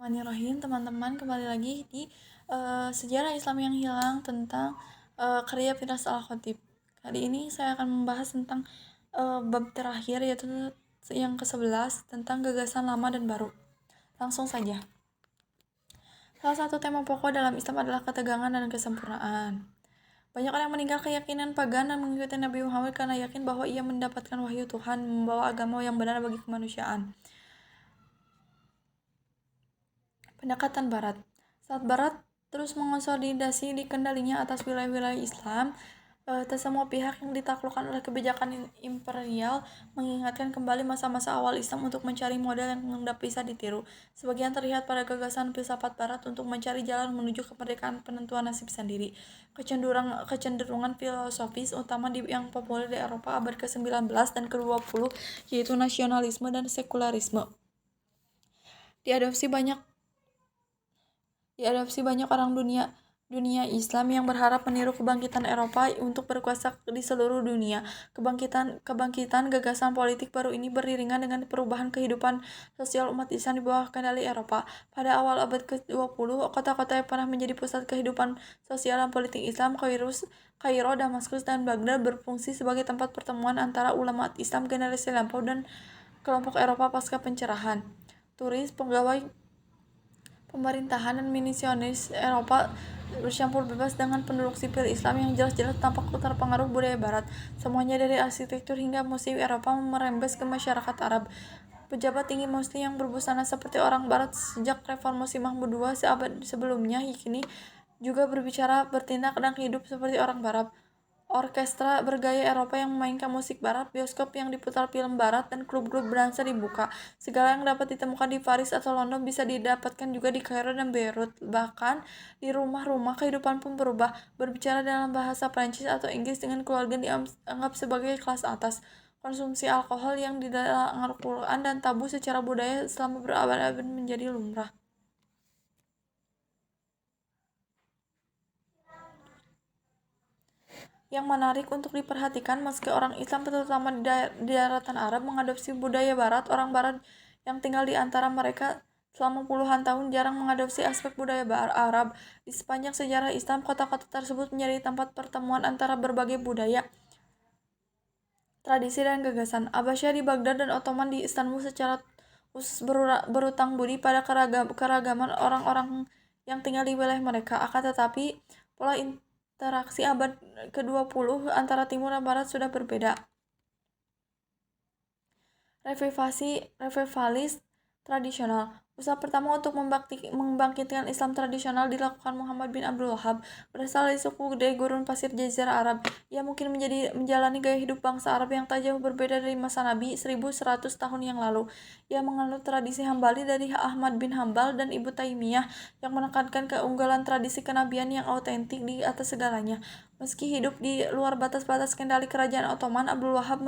Bismillahirrahmanirrahim, teman-teman, kembali lagi di sejarah Islam yang hilang tentang karya Firas Al-Khatib. Kali ini saya akan membahas tentang bab terakhir, yaitu yang ke-11 tentang gagasan lama dan baru. Langsung saja. Salah satu tema pokok dalam Islam adalah ketegangan dan kesempurnaan. Banyak orang meninggal keyakinan pagan dan mengikuti Nabi Muhammad karena yakin bahwa ia mendapatkan wahyu Tuhan membawa agama yang benar bagi kemanusiaan. Pendekatan Barat. Saat Barat terus mengonsolidasi di kendalinya atas wilayah-wilayah Islam, semua pihak yang ditaklukkan oleh kebijakan imperial mengingatkan kembali masa-masa awal Islam untuk mencari model yang bisa ditiru. Sebagian terlihat pada gagasan filsafat Barat untuk mencari jalan menuju kemerdekaan penentuan nasib sendiri. Kecenderungan filosofis utama yang populer di Eropa abad ke-19 dan ke-20 yaitu nasionalisme dan sekularisme. Diadopsi banyak orang dunia Islam yang berharap meniru kebangkitan Eropa untuk berkuasa di seluruh dunia. Kebangkitan gagasan politik baru ini beriringan dengan perubahan kehidupan sosial umat Islam di bawah kendali Eropa. Pada awal abad ke-20, kota-kota yang pernah menjadi pusat kehidupan sosial dan politik Islam, Kairo, Damaskus, dan Baghdad berfungsi sebagai tempat pertemuan antara ulama Islam generasi lampau dan kelompok Eropa pasca pencerahan. Turis, pegawai pemerintahan dan misionaris Eropa bercampur bebas dengan penduduk sipil Islam yang jelas-jelas tampak terpengaruh budaya Barat. Semuanya dari arsitektur hingga musik Eropa merembes ke masyarakat Arab. Pejabat tinggi Muslim yang berbusana seperti orang Barat sejak reformasi Mahmud II seabad sebelumnya kini juga bertindak dan hidup seperti orang Barat. Orkestra bergaya Eropa yang memainkan musik Barat, bioskop yang diputar film Barat, dan klub-klub dansa dibuka. Segala yang dapat ditemukan di Paris atau London bisa didapatkan juga di Kairo dan Beirut. Bahkan di rumah-rumah kehidupan pun berubah. Berbicara dalam bahasa Prancis atau Inggris dengan keluarga dianggap sebagai kelas atas. Konsumsi alkohol yang di dalam Al-Quran dan tabu secara budaya selama berabad-abad menjadi lumrah. Yang menarik untuk diperhatikan, meski orang Islam terutama di daratan Arab mengadopsi budaya Barat, orang Barat yang tinggal di antara mereka selama puluhan tahun jarang mengadopsi aspek budaya Arab. Di sepanjang sejarah Islam, kota-kota tersebut menjadi tempat pertemuan antara berbagai budaya, tradisi, dan gagasan. Abbasiyah di Baghdad dan Ottoman di Istanbul secara khusus berutang budi pada keragaman orang-orang yang tinggal di wilayah mereka. Akan tetapi, pola interaksi abad ke-20 antara timur dan barat sudah berbeda. Revivalis tradisional. Usaha pertama untuk membangkitkan Islam tradisional dilakukan Muhammad bin Abdul Wahhab, berasal dari suku dari gurun pasir Jazirah Arab. Ia mungkin menjalani gaya hidup bangsa Arab yang tak jauh berbeda dari masa Nabi 1100 tahun yang lalu. Ia menganut tradisi Hambali dari Ahmad bin Hambal dan Ibnu Taimiyah yang menekankan keunggulan tradisi kenabian yang autentik di atas segalanya. Meski hidup di luar batas-batas kendali kerajaan Ottoman, Abdul Wahhab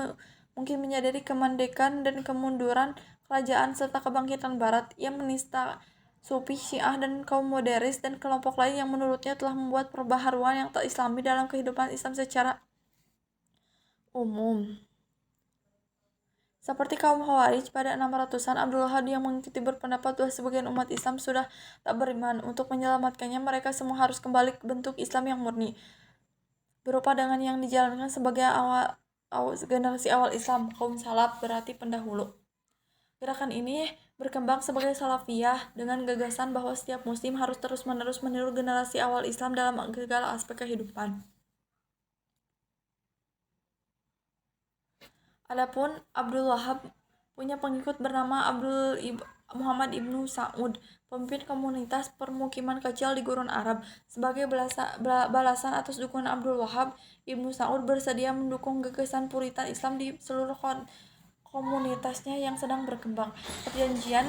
mungkin menyadari kemandekan dan kemunduran kerajaan serta kebangkitan Barat. Ia menista Sufi, Syiah, dan kaum moderis dan kelompok lain yang menurutnya telah membuat perbaharuan yang tak Islami dalam kehidupan Islam secara umum. Seperti kaum Khawarij pada 600-an, Abdul Wahhab yang mengikuti berpendapat bahwa sebagian umat Islam sudah tak beriman. Untuk menyelamatkannya, mereka semua harus kembali ke bentuk Islam yang murni, berupa dengan yang dijalankan sebagai generasi awal Islam, kaum salaf berarti pendahulu. Gerakan ini berkembang sebagai Salafiyah dengan gagasan bahwa setiap muslim harus terus-menerus meniru generasi awal Islam dalam segala aspek kehidupan. Adapun Abdul Wahhab punya pengikut bernama Muhammad ibnu Sa'ud, pemimpin komunitas permukiman kecil di gurun Arab. Sebagai balasan atas dukungan Abdul Wahhab, Ibnu Sa'ud bersedia mendukung gagasan Puritan Islam di seluruh komunitasnya yang sedang berkembang. Perjanjian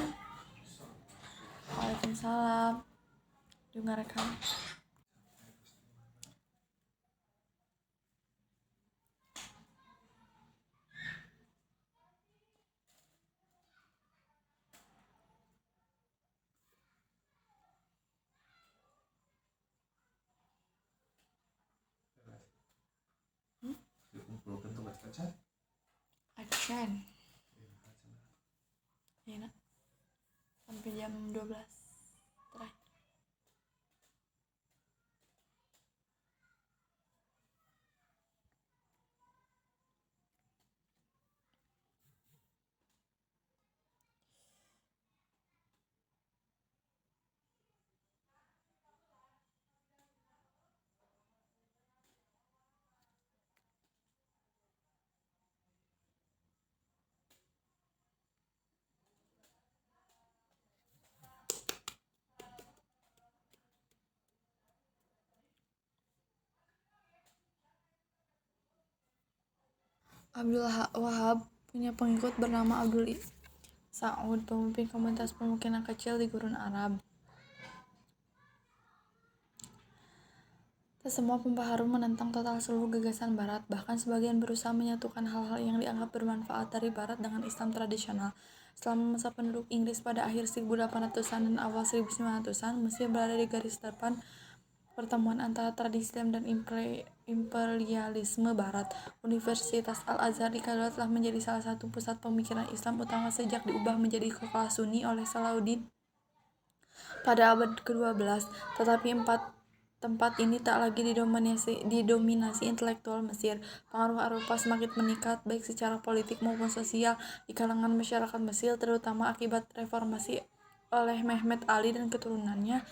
Waalaikumsalam dengarkan. Action. Ya, sampai jam 12. Abdul Wahab punya pengikut bernama Abdul Saud, pemimpin komunitas pemukiman kecil di Gurun Arab. Semua pembaharu menentang total seluruh gagasan Barat, bahkan sebagian berusaha menyatukan hal-hal yang dianggap bermanfaat dari Barat dengan Islam tradisional. Selama masa penduduk Inggris pada akhir 1800-an dan awal 1900-an, Mesir berada di garis depan pertemuan antara tradisi Islam dan imperialisme Barat. Universitas Al-Azhar di Kairo telah menjadi salah satu pusat pemikiran Islam utama sejak diubah menjadi sekolah Sunni oleh Salahuddin pada abad ke-12, tetapi tempat ini tak lagi didominasi intelektual Mesir. Pengaruh Eropa semakin meningkat baik secara politik maupun sosial di kalangan masyarakat Mesir, terutama akibat reformasi oleh Mehmet Ali dan keturunannya.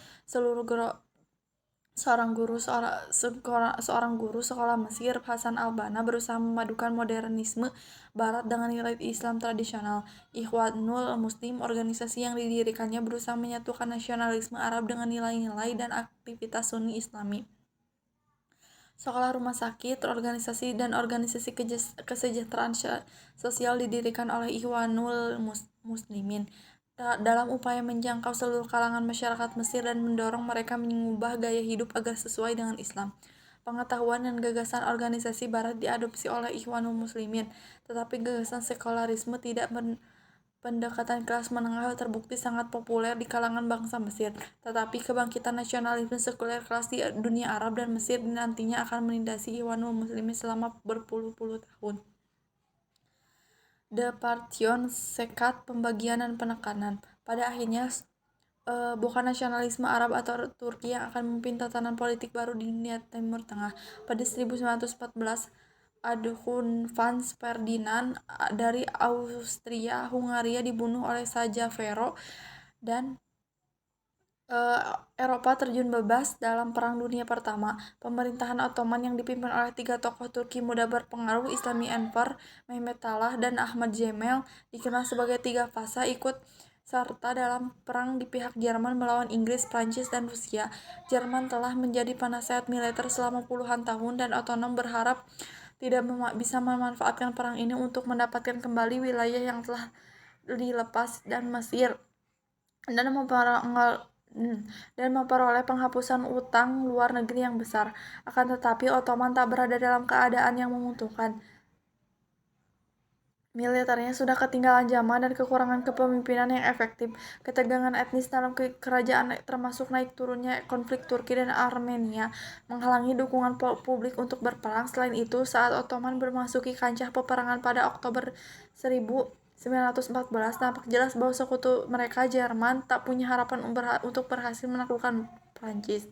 Seorang guru sekolah Mesir, Hasan al-Banna, berusaha memadukan modernisme Barat dengan nilai Islam tradisional. Ikhwanul Muslim, organisasi yang didirikannya, berusaha menyatukan nasionalisme Arab dengan nilai-nilai dan aktivitas Sunni Islami. Sekolah, rumah sakit, organisasi kesejahteraan sosial didirikan oleh Ikhwanul Muslimin dalam upaya menjangkau seluruh kalangan masyarakat Mesir dan mendorong mereka mengubah gaya hidup agar sesuai dengan Islam. Pengetahuan dan gagasan organisasi Barat diadopsi oleh Ikhwanul Muslimin, tetapi gagasan sekularisme pendekatan kelas menengah terbukti sangat populer di kalangan bangsa Mesir. Tetapi kebangkitan nasionalisme sekuler kelas di dunia Arab dan Mesir nantinya akan melintasi Ikhwanul Muslimin selama berpuluh-puluh tahun. Departition, sekat, pembagian, dan penekanan. Pada akhirnya, bukan nasionalisme Arab atau Turki yang akan memimpin tatanan politik baru di dunia Timur Tengah. Pada 1914, Adolf Franz Ferdinand dari Austria-Hungaria dibunuh oleh Saja Vero, dan Eropa terjun bebas dalam Perang Dunia Pertama. Pemerintahan Ottoman yang dipimpin oleh 3 tokoh Turki muda berpengaruh, Islami Enver, Mehmet Talah, dan Ahmad Cemal, dikenal sebagai 3 fasa, ikut serta dalam perang di pihak Jerman melawan Inggris, Prancis, dan Rusia. Jerman telah menjadi penasehat militer selama puluhan tahun, dan Ottoman berharap tidak bisa memanfaatkan perang ini untuk mendapatkan kembali wilayah yang telah dilepas dan Mesir, dan memperoleh penghapusan utang luar negeri yang besar. Akan tetapi Ottoman tak berada dalam keadaan yang menguntungkan. Militernya sudah ketinggalan zaman dan kekurangan kepemimpinan yang efektif. Ketegangan etnis dalam kerajaan, termasuk naik turunnya konflik Turki dan Armenia, menghalangi dukungan publik untuk berperang. Selain itu, saat Ottoman memasuki kancah peperangan pada Oktober 1914, nampak jelas bahwa sekutu mereka, Jerman, tak punya harapan untuk berhasil menaklukkan Prancis.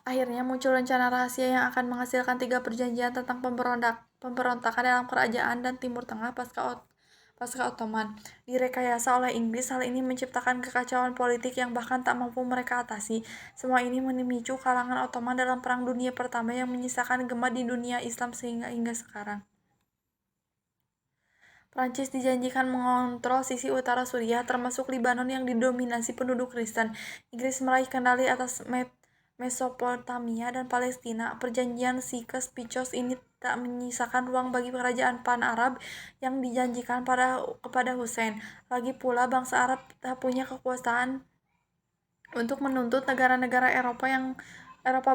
Akhirnya muncul rencana rahasia yang akan menghasilkan 3 perjanjian tentang pemberontakan dalam kerajaan dan Timur Tengah pasca Ottoman. Direkayasa oleh Inggris, hal ini menciptakan kekacauan politik yang bahkan tak mampu mereka atasi. Semua ini memicu kalangan Ottoman dalam Perang Dunia Pertama yang menyisakan gema di dunia Islam hingga sekarang. Prancis dijanjikan mengontrol sisi utara Suriah, termasuk Lebanon yang didominasi penduduk Kristen. Inggris meraih kendali atas Mesopotamia dan Palestina. Perjanjian Sykes-Picot ini tak menyisakan ruang bagi kerajaan Pan-Arab yang dijanjikan kepada Hussein. Lagi pula, bangsa Arab tak punya kekuasaan untuk menuntut negara-negara Eropa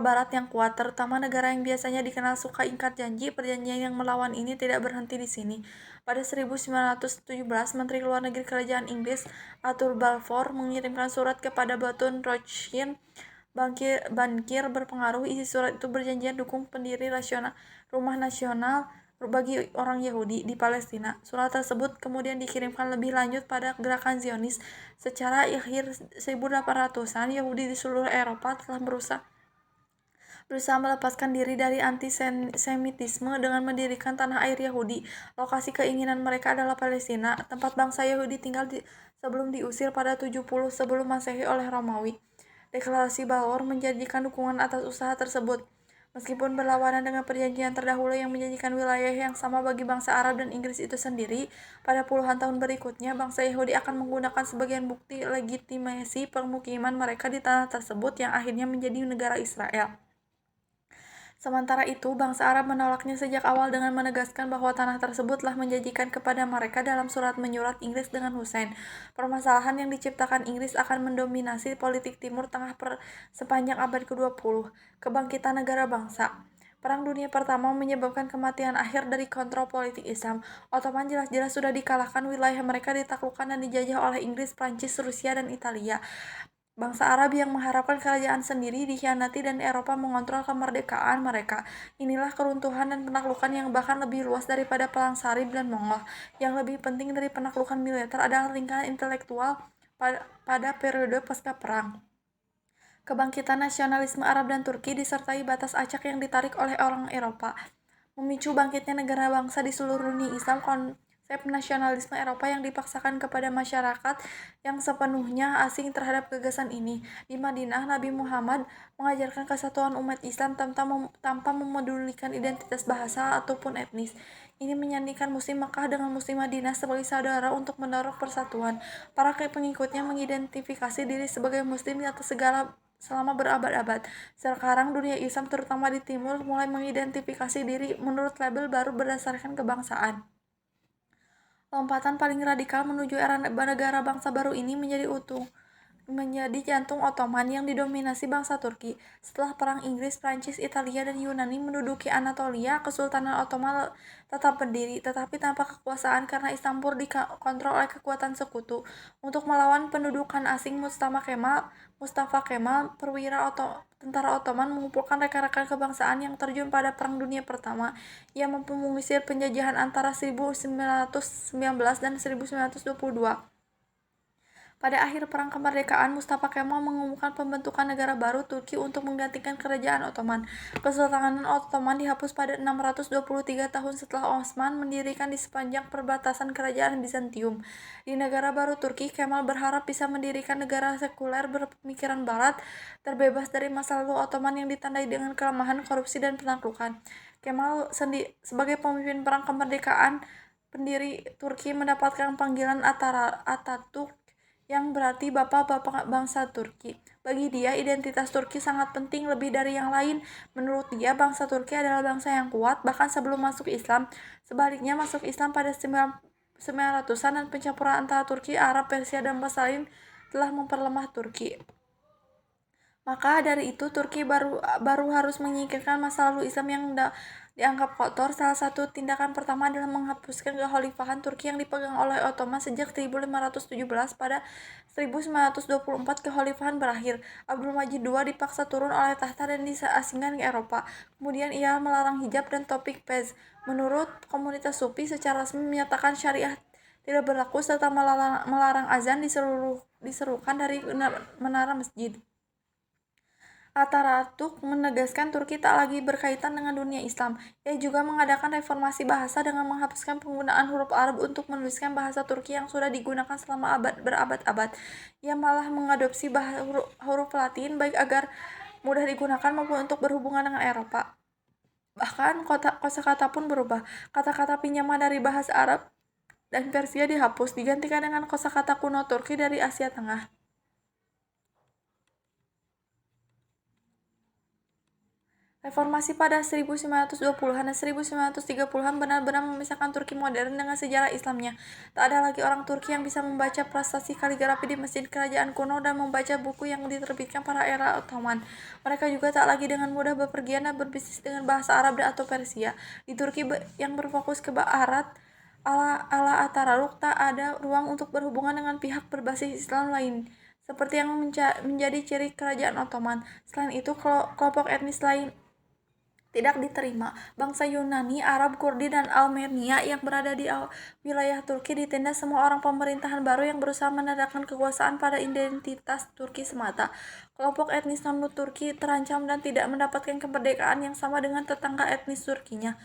Barat yang kuat, terutama negara yang biasanya dikenal suka ingkar janji. Perjanjian yang melawan ini tidak berhenti di sini. Pada 1917, Menteri Luar Negeri Kerajaan Inggris, Arthur Balfour, mengirimkan surat kepada Baton Rouge, bankir berpengaruh. Isi surat itu berjanjian dukung pendiri Rumah Nasional bagi orang Yahudi di Palestina. Surat tersebut kemudian dikirimkan lebih lanjut pada gerakan Zionis. Secara akhir 1800-an, Yahudi di seluruh Eropa telah berusaha melepaskan diri dari antisemitisme dengan mendirikan tanah air Yahudi. Lokasi keinginan mereka adalah Palestina, tempat bangsa Yahudi tinggal sebelum diusir pada 70 sebelum Masehi oleh Romawi. Deklarasi Balfour menjanjikan dukungan atas usaha tersebut. Meskipun berlawanan dengan perjanjian terdahulu yang menjanjikan wilayah yang sama bagi bangsa Arab dan Inggris itu sendiri, pada puluhan tahun berikutnya bangsa Yahudi akan menggunakan sebagian bukti legitimasi permukiman mereka di tanah tersebut yang akhirnya menjadi negara Israel. Sementara itu, bangsa Arab menolaknya sejak awal dengan menegaskan bahwa tanah tersebut telah menjanjikan kepada mereka dalam surat menyurat Inggris dengan Hussein. Permasalahan yang diciptakan Inggris akan mendominasi politik Timur Tengah sepanjang abad ke-20. Kebangkitan negara bangsa. Perang Dunia Pertama menyebabkan kematian akhir dari kontrol politik Islam. Ottoman jelas-jelas sudah dikalahkan, wilayah mereka ditaklukkan dan dijajah oleh Inggris, Prancis, Rusia, dan Italia. Bangsa Arab yang mengharapkan kerajaan sendiri dikhianati dan Eropa mengontrol kemerdekaan mereka. Inilah keruntuhan dan penaklukan yang bahkan lebih luas daripada Perang Salib dan Mongol. Yang lebih penting dari penaklukan militer adalah lingkaran intelektual pada periode pasca perang. Kebangkitan nasionalisme Arab dan Turki disertai batas acak yang ditarik oleh orang Eropa, memicu bangkitnya negara bangsa di seluruh dunia Islam. Konsep nasionalisme Eropa yang dipaksakan kepada masyarakat yang sepenuhnya asing terhadap gagasan ini. Di Madinah, Nabi Muhammad mengajarkan kesatuan umat Islam tanpa memedulikan identitas bahasa ataupun etnis. Ini menyandingkan Muslim Makkah dengan Muslim Madinah sebagai saudara untuk mendorong persatuan. Para pengikutnya mengidentifikasi diri sebagai Muslim di atas segala selama berabad-abad. Sekarang dunia Islam terutama di timur mulai mengidentifikasi diri menurut label baru berdasarkan kebangsaan. Lompatan paling radikal menuju era negara bangsa baru ini menjadi jantung Ottoman yang didominasi bangsa Turki. Setelah perang Inggris, Prancis, Italia, dan Yunani menduduki Anatolia, Kesultanan Ottoman tetap berdiri, tetapi tanpa kekuasaan karena Istanbul dikontrol oleh kekuatan sekutu. Untuk melawan pendudukan asing, Mustafa Kemal, perwira tentara Ottoman, mengumpulkan rekan-rekan kebangsaan yang terjun pada Perang Dunia Pertama. Ia mampu mengusir penjajahan antara 1919 dan 1922. Pada akhir Perang Kemerdekaan, Mustafa Kemal mengumumkan pembentukan negara baru Turki untuk menggantikan kerajaan Ottoman. Kesultanan Ottoman dihapus pada 623 tahun setelah Osman mendirikan di sepanjang perbatasan kerajaan Bizantium. Di negara baru Turki, Kemal berharap bisa mendirikan negara sekuler berpemikiran barat, terbebas dari masa lalu Ottoman yang ditandai dengan kelemahan, korupsi, dan penaklukan. Kemal sebagai pemimpin Perang Kemerdekaan, pendiri Turki mendapatkan panggilan Atatürk, yang berarti bapak-bapak bangsa Turki. Bagi dia, identitas Turki sangat penting lebih dari yang lain. Menurut dia, bangsa Turki adalah bangsa yang kuat, bahkan sebelum masuk Islam. Sebaliknya, masuk Islam pada 900-an dan pencampuran antara Turki, Arab, Persia, dan bangsa lain telah memperlemah Turki. Maka dari itu, Turki baru harus menyingkirkan masa lalu Islam yang dianggap kotor. Salah satu tindakan pertama adalah menghapuskan kekhalifahan Turki yang dipegang oleh Ottoman sejak 1517. Pada 1924 kekhalifahan berakhir. Abdul Majid II dipaksa turun oleh tahta dan diasingkan ke Eropa. Kemudian ia melarang hijab dan topik fez. Menurut komunitas Sufi, secara resmi menyatakan syariah tidak berlaku serta melarang azan diserukan dari menara masjid. Atatürk menegaskan Turki tak lagi berkaitan dengan dunia Islam. Ia juga mengadakan reformasi bahasa dengan menghapuskan penggunaan huruf Arab untuk menuliskan bahasa Turki yang sudah digunakan selama berabad-abad. Ia malah mengadopsi huruf Latin baik agar mudah digunakan maupun untuk berhubungan dengan Eropa. Bahkan kosakata pun berubah. Kata-kata pinjaman dari bahasa Arab dan Persia dihapus, digantikan dengan kosakata kuno Turki dari Asia Tengah. Reformasi pada 1920-an dan 1930-an benar-benar memisahkan Turki modern dengan sejarah Islamnya. Tak ada lagi orang Turki yang bisa membaca prasasti kaligrafi di masjid kerajaan kuno dan membaca buku yang diterbitkan pada era Ottoman. Mereka juga tak lagi dengan mudah bepergian dan berbisnis dengan bahasa Arab atau Persia. Di Turki yang berfokus ke Barat, ala Atatürk tak ada ruang untuk berhubungan dengan pihak berbasis Islam lain, seperti yang menjadi ciri kerajaan Ottoman. Selain itu, kelompok etnis lain tidak diterima. Bangsa Yunani, Arab, Kurdi, dan Armenia yang berada di wilayah Turki ditindas semua orang pemerintahan baru yang berusaha menandakan kekuasaan pada identitas Turki semata. Kelompok etnis non-Turki terancam dan tidak mendapatkan kemerdekaan yang sama dengan tetangga etnis Turkinya.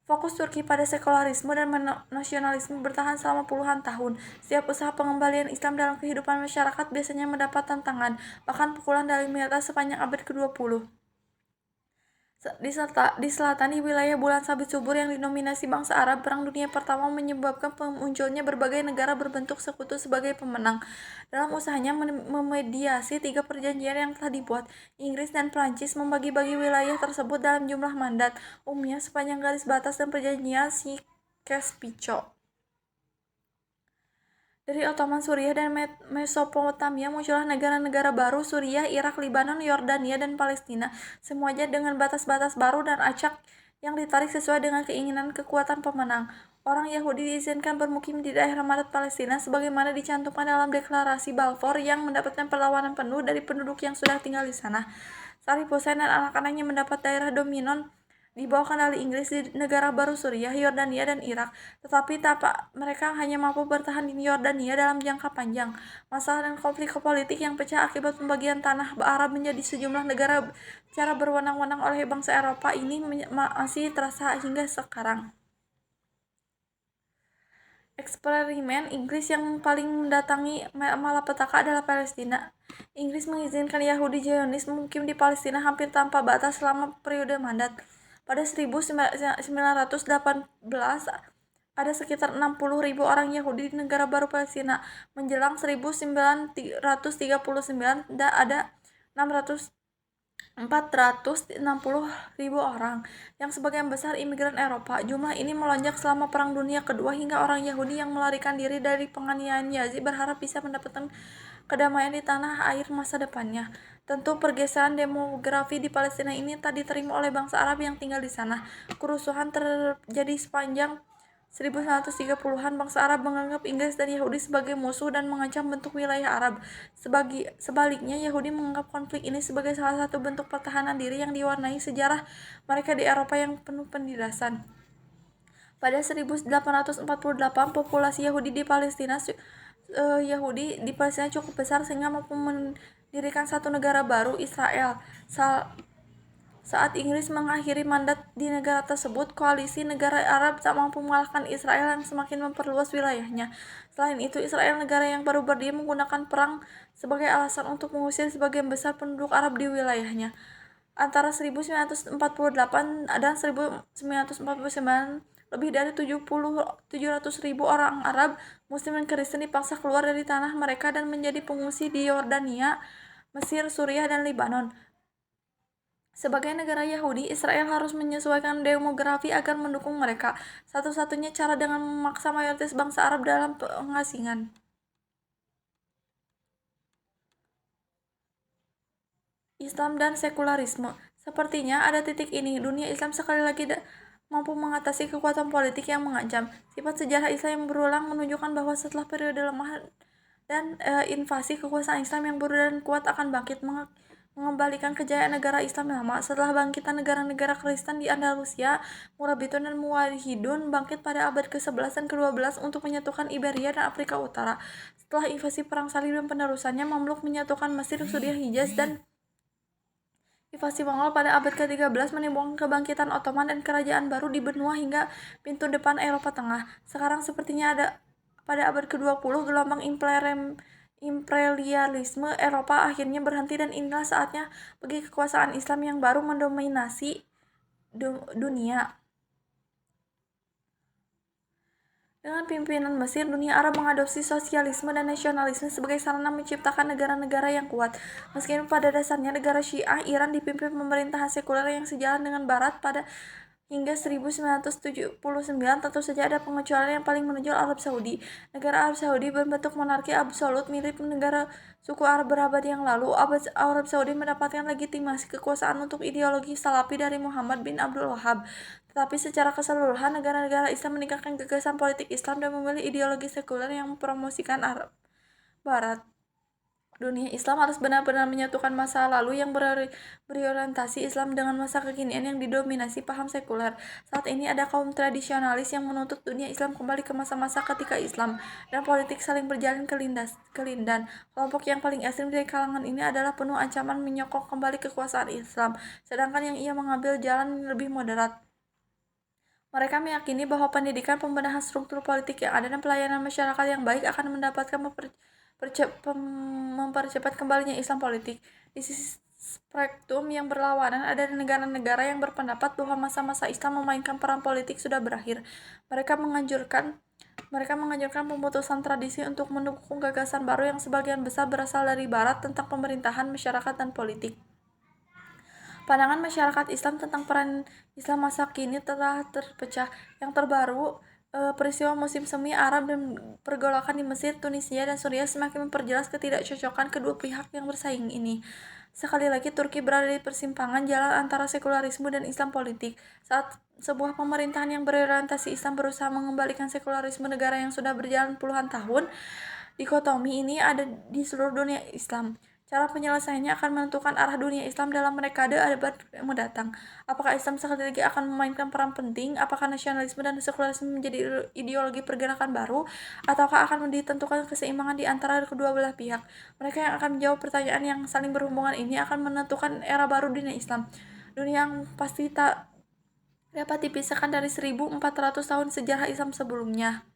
Fokus Turki pada sekularisme dan nasionalisme bertahan selama puluhan tahun. Setiap usaha pengembalian Islam dalam kehidupan masyarakat biasanya mendapat tantangan, bahkan pukulan dari militer sepanjang abad ke-20. Di selatan, di wilayah bulan sabit subur yang didominasi bangsa Arab, Perang Dunia Pertama menyebabkan munculnya berbagai negara berbentuk sekutu sebagai pemenang. Dalam usahanya memediasi 3 perjanjian yang telah dibuat, Inggris dan Prancis membagi-bagi wilayah tersebut dalam jumlah mandat umumnya sepanjang garis batas dan perjanjian Sykes-Picot. Dari Ottoman, Suriah, dan Mesopotamia muncullah negara-negara baru: Suriah, Irak, Libanon, Yordania, dan Palestina, semuanya dengan batas-batas baru dan acak yang ditarik sesuai dengan keinginan kekuatan pemenang. Orang Yahudi diizinkan bermukim di daerah Madat Palestina sebagaimana dicantumkan dalam deklarasi Balfour yang mendapatkan perlawanan penuh dari penduduk yang sudah tinggal di sana. Saddam Hussein dan anak-anaknya mendapat daerah dominan di bawah kendali Inggris di negara baru Suriah, Yordania, dan Irak, tetapi mereka hanya mampu bertahan di Yordania dalam jangka panjang. Masalah dan konflik politik yang pecah akibat pembagian tanah Arab menjadi sejumlah negara secara berwenang-wenang oleh bangsa Eropa ini masih terasa hingga sekarang. Eksperimen Inggris yang paling mendatangi malapetaka adalah Palestina. Inggris mengizinkan Yahudi Zionis mukim di Palestina hampir tanpa batas selama periode mandat. Pada 1918, ada sekitar 60.000 orang Yahudi di negara baru Palestina. Menjelang 1939, ada 460.000 orang, yang sebagian besar imigran Eropa. Jumlah ini melonjak selama Perang Dunia Kedua hingga orang Yahudi yang melarikan diri dari penganiayaan Yazid berharap bisa mendapatkan kedamaian di tanah air masa depannya. Tentu pergeseran demografi di Palestina ini tak diterima oleh bangsa Arab yang tinggal di sana. Kerusuhan terjadi sepanjang 1930-an. Bangsa Arab menganggap Inggris dan Yahudi sebagai musuh dan mengancam bentuk wilayah Arab. Sebaliknya, Yahudi menganggap konflik ini sebagai salah satu bentuk pertahanan diri yang diwarnai sejarah mereka di Eropa yang penuh penindasan. Pada 1848, populasi Yahudi di Palestina cukup besar sehingga mampu mendirikan satu negara baru, Israel. Saat Inggris mengakhiri mandat di negara tersebut, koalisi negara Arab tak mampu mengalahkan Israel yang semakin memperluas wilayahnya. Selain itu, Israel, negara yang baru berdiri, menggunakan perang sebagai alasan untuk mengusir sebagian besar penduduk Arab di wilayahnya. Antara 1948 dan 1949, lebih dari 700.000 orang Arab, Muslim, dan Kristen dipaksa keluar dari tanah mereka dan menjadi pengungsi di Yordania, Mesir, Suriah, dan Libanon. Sebagai negara Yahudi, Israel harus menyesuaikan demografi agar mendukung mereka. Satu-satunya cara dengan memaksa mayoritas bangsa Arab dalam pengasingan. Islam dan sekularisme. Sepertinya ada titik ini, dunia Islam sekali lagi mampu mengatasi kekuatan politik yang mengancam. Sifat sejarah Islam yang berulang menunjukkan bahwa setelah periode lemah dan invasi, kekuasaan Islam yang baru dan kuat akan bangkit, mengembalikan kejayaan negara Islam lama. Setelah bangkitan negara-negara Kristen di Andalusia, Murabitun dan Muwahhidun bangkit pada abad ke-11 dan ke-12 untuk menyatukan Iberia dan Afrika Utara. Setelah invasi Perang Salib dan penerusannya, Mamluk menyatukan Mesir, Suriah, Hijaz, dan invasi Mongol pada abad ke-13 menimbulkan kebangkitan Ottoman dan kerajaan baru di benua hingga pintu depan Eropa Tengah. Sekarang sepertinya pada abad ke-20, gelombang imperialisme Eropa akhirnya berhenti dan inilah saatnya bagi kekuasaan Islam yang baru mendominasi dunia. Dengan pimpinan Mesir, dunia Arab mengadopsi sosialisme dan nasionalisme sebagai sarana menciptakan negara-negara yang kuat. Meskipun pada dasarnya negara Syiah, Iran dipimpin pemerintahan sekuler yang sejalan dengan Barat pada hingga 1979, tentu saja ada pengecualian yang paling menonjol, Arab Saudi. Negara Arab Saudi berbentuk monarki absolut mirip negara suku Arab berabad yang lalu. Arab Saudi mendapatkan legitimasi kekuasaan untuk ideologi Salafi dari Muhammad bin Abdul Wahab. Tetapi secara keseluruhan, negara-negara Islam meningkatkan gagasan politik Islam dan memilih ideologi sekuler yang mempromosikan Arab Barat. Dunia Islam harus benar-benar menyatukan masa lalu yang berorientasi Islam dengan masa kekinian yang didominasi paham sekuler. Saat ini ada kaum tradisionalis yang menuntut dunia Islam kembali ke masa-masa ketika Islam dan politik saling berjalin kelindan. Kelompok yang paling ekstrem dari kalangan ini adalah penuh ancaman menyokong kembali kekuasaan Islam, sedangkan yang ia mengambil jalan lebih moderat. Mereka meyakini bahwa pendidikan, pembenahan struktur politik yang ada, dan pelayanan masyarakat yang baik akan mempercepat kembalinya Islam politik. Di sisi spektrum yang berlawanan, ada negara-negara yang berpendapat bahwa masa-masa Islam memainkan peran politik sudah berakhir. Mereka menganjurkan pemutusan tradisi untuk mendukung gagasan baru yang sebagian besar berasal dari Barat tentang pemerintahan, masyarakat, dan politik. Pandangan masyarakat Islam tentang peran Islam masa kini telah terpecah. Yang terbaru, peristiwa musim semi Arab dan pergolakan di Mesir, Tunisia, dan Suriah semakin memperjelas ketidakcocokan kedua pihak yang bersaing ini. Sekali lagi, Turki berada di persimpangan jalan antara sekularisme dan Islam politik. Saat sebuah pemerintahan yang berorientasi Islam berusaha mengembalikan sekularisme negara yang sudah berjalan puluhan tahun, dikotomi ini ada di seluruh dunia Islam. Cara penyelesaiannya akan menentukan arah dunia Islam dalam dekade abad mendatang. Apakah Islam sekali lagi akan memainkan peran penting? Apakah nasionalisme dan sekularisme menjadi ideologi pergerakan baru? Ataukah akan ditentukan keseimbangan di antara kedua belah pihak? Mereka yang akan menjawab pertanyaan yang saling berhubungan ini akan menentukan era baru dunia Islam. Dunia yang pasti tak dapat dipisahkan dari 1400 tahun sejarah Islam sebelumnya.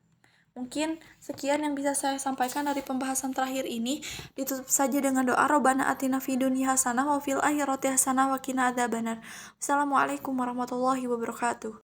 Mungkin sekian yang bisa saya sampaikan dari pembahasan terakhir ini. Ditutup saja dengan doa Robbana atina fid dunya hasanah wa fil akhirati hasanah wa qina adzabannar. Wassalamualaikum warahmatullahi wabarakatuh.